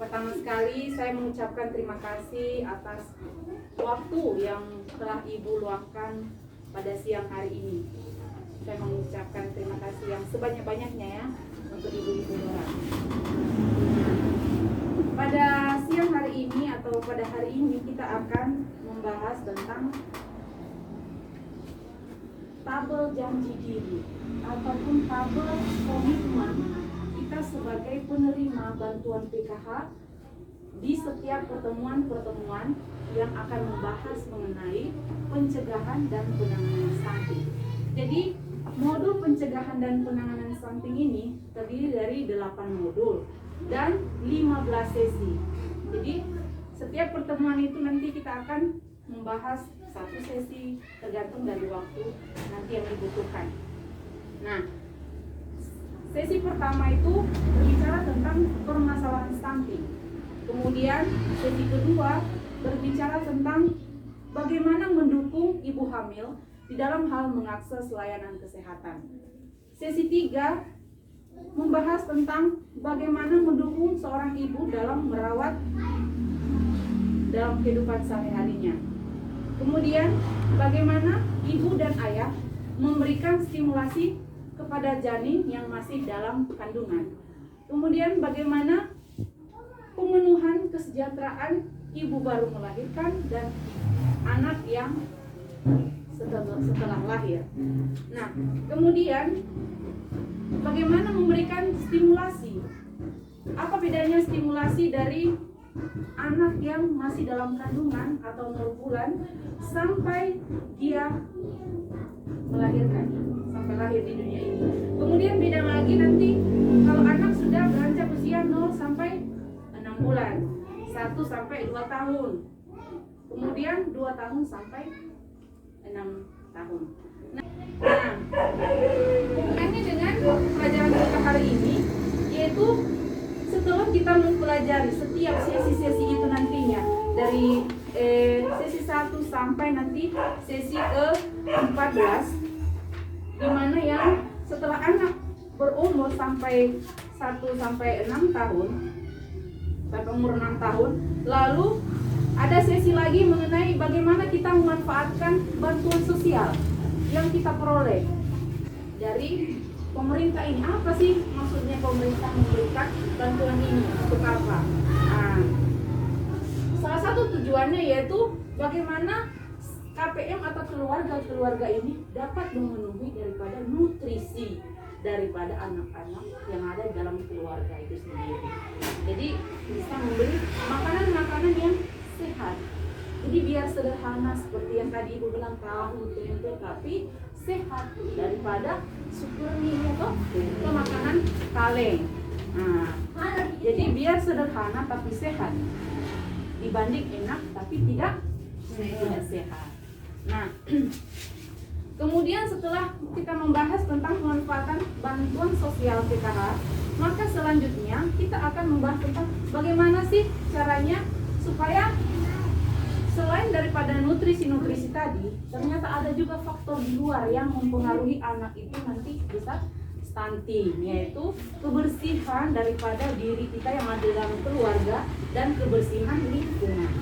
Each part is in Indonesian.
Pertama sekali saya mengucapkan terima kasih atas waktu yang telah Ibu luangkan pada siang hari ini. Saya mengucapkan terima kasih yang sebanyak-banyaknya ya untuk Ibu-Ibu Lurah. Pada siang hari ini atau pada hari ini kita akan membahas tentang tabel janji diri ataupun tabel komitmen kita sebagai penerima bantuan PKH di setiap pertemuan-pertemuan yang akan membahas mengenai pencegahan dan penanganan stunting. Jadi modul pencegahan dan penanganan stunting ini terdiri dari 8 modul dan 15 sesi. Jadi setiap pertemuan itu nanti kita akan membahas satu sesi tergantung dari waktu nanti yang dibutuhkan. Nah, sesi pertama itu berbicara tentang permasalahan stunting. Kemudian sesi kedua berbicara tentang bagaimana mendukung ibu hamil di dalam hal mengakses layanan kesehatan. Sesi 3 membahas tentang bagaimana mendukung seorang ibu dalam merawat dalam kehidupan sehari-harinya. Kemudian bagaimana ibu dan ayah memberikan stimulasi kepada janin yang masih dalam kandungan. Kemudian bagaimana pemenuhan kesejahteraan ibu baru melahirkan dan anak yang setelah lahir. Nah, kemudian bagaimana memberikan stimulasi? Apa bedanya stimulasi dari anak yang masih dalam kandungan atau 0 bulan sampai dia melahirkan, sampai lahir di dunia ini. Kemudian beda lagi nanti kalau anak sudah beranjak usia 0 sampai 6 bulan, 1 sampai 2 tahun. Kemudian 2 tahun sampai 6 tahun. Nah, hubungannya dengan pelajaran kita hari ini yaitu setelah kita mempelajari setiap sesi-sesi itu nantinya dari sesi 1 sampai nanti sesi ke-14, di mana yang setelah anak berumur sampai 1 sampai 6 tahun, sampai umur 6 tahun, lalu ada sesi lagi mengenai bagaimana kita memanfaatkan bantuan sosial yang kita peroleh dari pemerintah ini. Apa sih maksudnya pemerintah memberikan bantuan ini? Untuk apa? Nah, salah satu tujuannya yaitu bagaimana KPM atau keluarga-keluarga ini dapat memenuhi daripada nutrisi daripada anak-anak yang ada dalam keluarga itu sendiri. Jadi bisa membeli makanan-makanan yang sehat. Jadi biar sederhana seperti yang tadi Ibu bilang, tahu, tempe, tapi sehat daripada super mie atau ke makanan kaleng. Nah, jadi biar sederhana tapi sehat dibanding enak tapi tidak sehat. Nah, kemudian setelah kita membahas tentang pemanfaatan bantuan sosial PKH, maka selanjutnya kita akan membahas tentang bagaimana sih caranya supaya selain daripada nutrisi-nutrisi tadi, ternyata ada juga faktor di luar yang mempengaruhi anak itu nanti bisa stunting, yaitu kebersihan daripada diri kita yang ada dalam keluarga dan kebersihan lingkungan.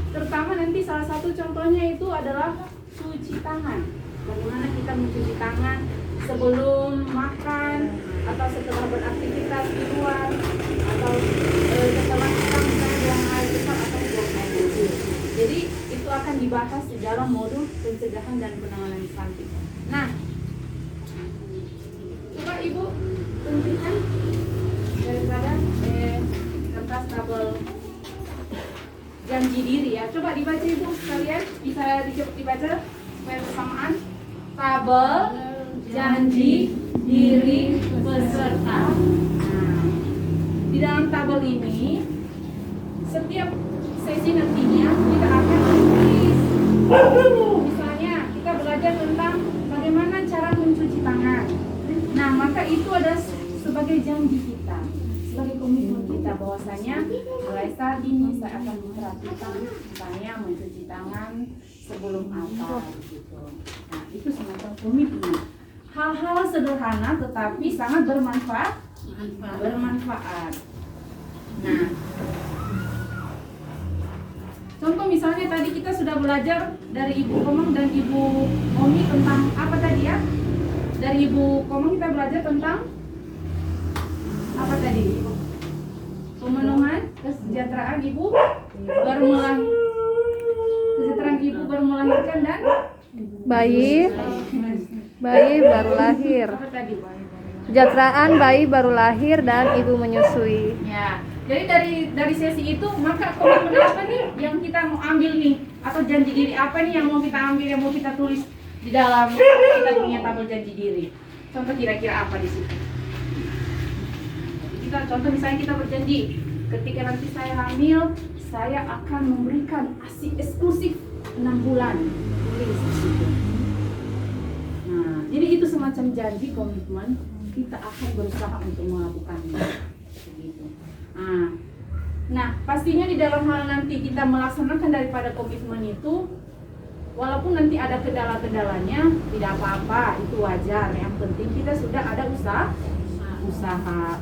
Terutama nanti salah satu contohnya itu adalah cuci tangan. Bagaimana kita mencuci tangan sebelum makan atau setelah beraktivitas di luar atau setelah kita misalnya buang air besar atau buang air kecil. Jadi itu akan dibahas di dalam modul pencegahan dan penanganan stunting. Nah, coba Ibu tunjukkan daripada kertas tabel janji diri ya. Coba dibaca Ibu sekalian, bisa dibaca supaya bersamaan. Tabel janji diri peserta. Nah, di dalam tabel ini setiap sesi nantinya kita akan menulis. Misalnya kita belajar tentang bagaimana cara mencuci tangan. Nah, maka itu ada sebagai janji kita, sebagai komitmen kita bahwasanya mulai saat ini saya akan memperhatikan misalnya mencuci tangan sebelum apa gitu. Nah, itu semacam komitmen. Hal-hal sederhana tetapi sangat bermanfaat. Nah, contoh misalnya tadi kita sudah belajar dari Ibu Komang dan Ibu Omi tentang apa tadi ya? Dari Ibu Komang kita belajar tentang apa tadi? Pemenuhan kesejahteraan ibu baru melahirkan dan Bayi baru lahir. apa tadi? Kesejahteraan bayi baru lahir dan ibu menyusui. Ya. Jadi dari sesi itu maka komitmen apa nih yang kita mau ambil nih, atau janji diri apa nih yang mau kita ambil, yang mau kita tulis di dalam kita punya tabel janji diri. Contoh kira-kira apa di situ? Kita contoh misalnya kita berjanji ketika nanti saya hamil saya akan memberikan ASI eksklusif 6 bulan. Tulis di situ. Nah, jadi itu semacam janji komitmen kita akan berusaha untuk melakukannya. Begitu. Nah, pastinya di dalam hal nanti kita melaksanakan daripada komitmen itu, walaupun nanti ada kendala-kendalanya, tidak apa-apa, itu wajar. Yang penting kita sudah ada usaha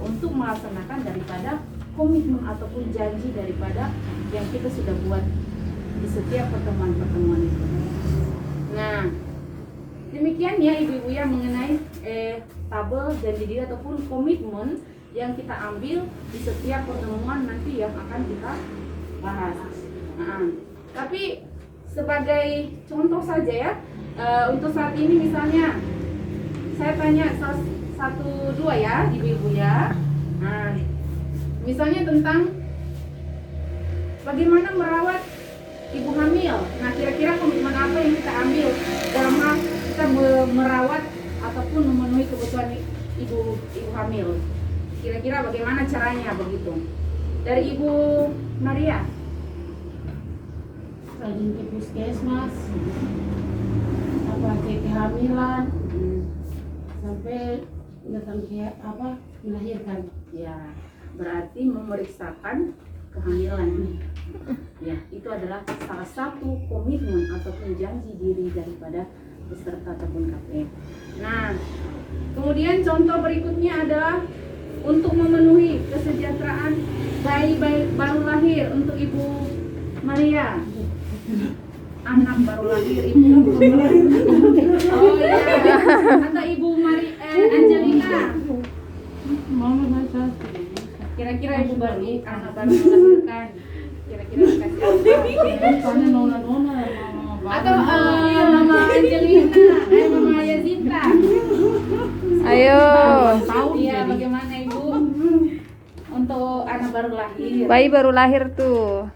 untuk melaksanakan daripada komitmen ataupun janji daripada yang kita sudah buat di setiap pertemuan-pertemuan itu. Nah, demikian ya ibu-ibu ya mengenai tabel janji diri ataupun komitmen yang kita ambil di setiap pertemuan nanti yang akan kita bahas. Tapi sebagai contoh saja ya, untuk saat ini misalnya saya tanya satu dua ya ibu-ibu ya. Nah, misalnya tentang bagaimana merawat ibu hamil. Nah, kira-kira komitmen apa yang kita ambil dalam hal kita merawat ataupun memenuhi kebutuhan ibu hamil. Kira-kira bagaimana caranya begitu? Dari Ibu Maria. Rajin ke puskesmas, cek kehamilan, sampai datang ke melahirkan. Ya, berarti memeriksakan kehamilan. Ya, itu adalah salah satu komitmen ataupun janji diri daripada peserta ataupun KPM. Nah, kemudian contoh berikutnya adalah untuk memenuhi kesejahteraan bayi baru lahir untuk Ibu Maria. Anak baru lahir ibu. Oh iya. Atau Ibu Angelina. Mama baca. Kira-kira Ibu baru anak baru melahirkan. Kira-kira dikasih apa? Soalnya nona. Atau Mama Angelina, Mama Yazita. Ayo. Iya, bagaimana Ibu untuk anak baru lahir? Bayi baru lahir tuh.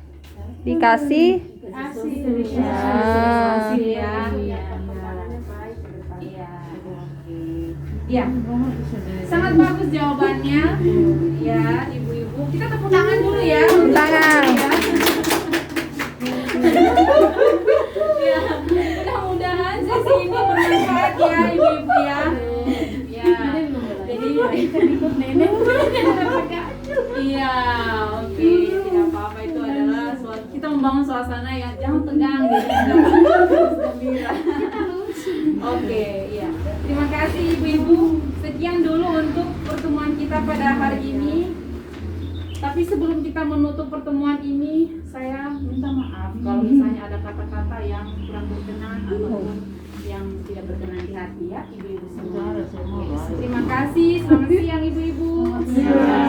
Dikasih Iya. Sangat bagus jawabannya. Ya, ibu-ibu. Kita tepuk tangan dulu ya. Tangan. Ya, mudah-mudahan sesi ini bermanfaat ya ibu-ibu ya. Ya. Jadi ikut nenek. Iya, oke. Tidak apa-apa, itu adalah kita membangun suasana yang jangan tegang gitu. Gembira. Oke, iya. Terima kasih ibu-ibu. Sekian dulu untuk pertemuan kita pada hari ini. Tapi sebelum kita menutup pertemuan ini, saya minta maaf kalau misalnya ada kata-kata yang kurang berkenan ataupun yang tidak berkenan di hati ya ibu-ibu semua.